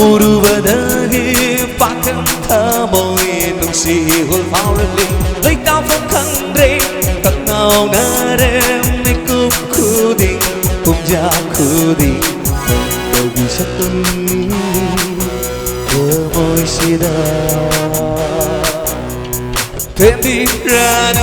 우르바다에 박한 모이 눈시 홀파울리 레이다 phong tắt ngào 나름 내 꿈꾸디 공자 꾸디 여기 셨던 그 모이시다 Tempirano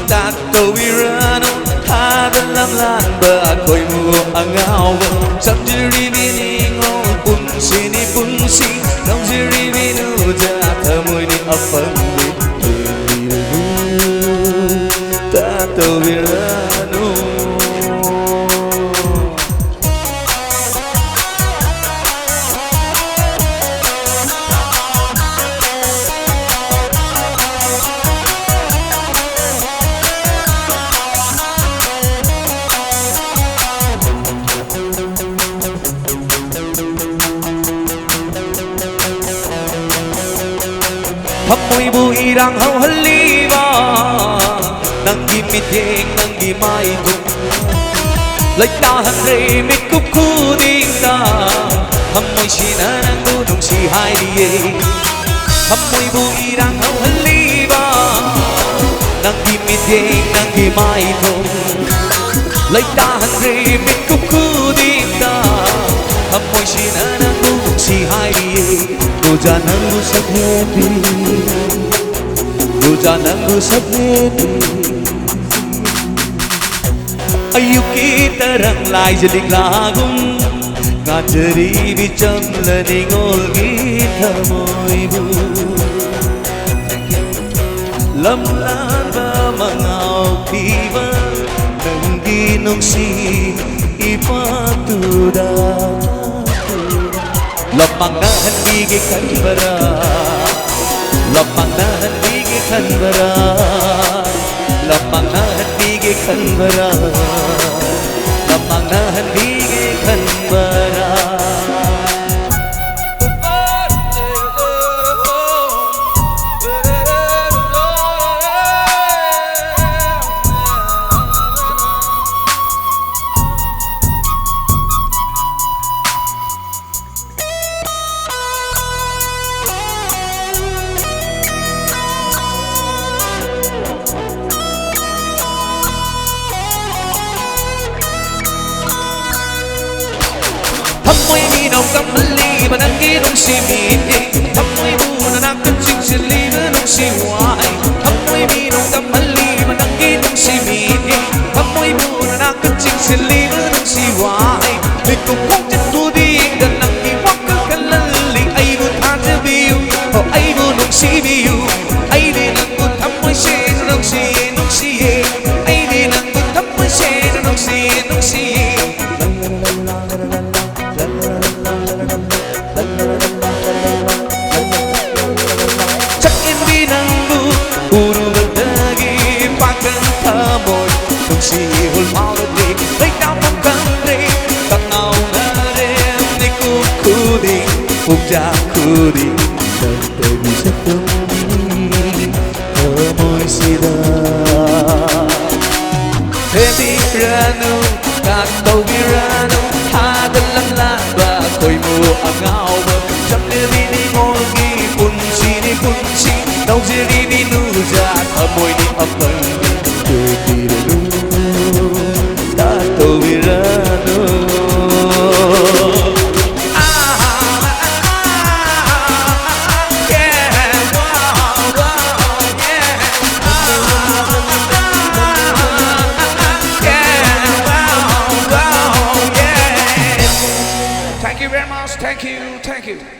Tatovirano Hadan lam lan ba khoi mu angao Sam jiri biningo Punsini punsi Nong jiri binu Ja thamoi ni apang Tatovirano Hamoy buirang hau haliba Nanggi miteng nanggi mai tung Lai ta han rei mit kup khu ding ta Hamoy sina nang du nung si hai diye Hamoy buirang hau haliba Nanggi miteng nanggi mai tung Lai ta han rei mit kup khu ding ta Hamoy sina nang du nung si hai diye Roja nangu sabheti Roja nangu sabheti Ayuki tarang lai jalik lagum Ngajari bicham laning olgi thamoy bu Lam lan ba mangao piva Nanggi nungsi ipatuda Lapangahan bigay kanbara Lapangahan bigay kanbara Lapangahan bigay kanbara Lapangahan bigay kanbara Hamoy minaw kamali Mananggi nung si Mimi Hamoy muna nakansing si Lina nung si Wai Hamoy minaw kamali Mananggi nung si Mimi Hamoy muna nakansing si Lina nung si Wai May kumong jatudi Ganang iwak kakalali Ay mo tatabiyo O ay mo nung si Biyo Ay di nang mo tamoy siya nung si nung si Ay di nang mo tamoy siya nung si nung si Si hul mau đi lấy đau phong căng đi tắt nào na đêm đi cu đi phúc cha cu đi đời đời bị sắc tâm ở môi si đa thêm đi ranu các tàu đi ranu ha tân lăng lan và khơi mùa ấm ngao bờ chấm đi đi ngồi ghi kun si đâu gì đi nu ra ở môi đi ấm bờ đi đi Tatovirano Thank you very much. Thank you.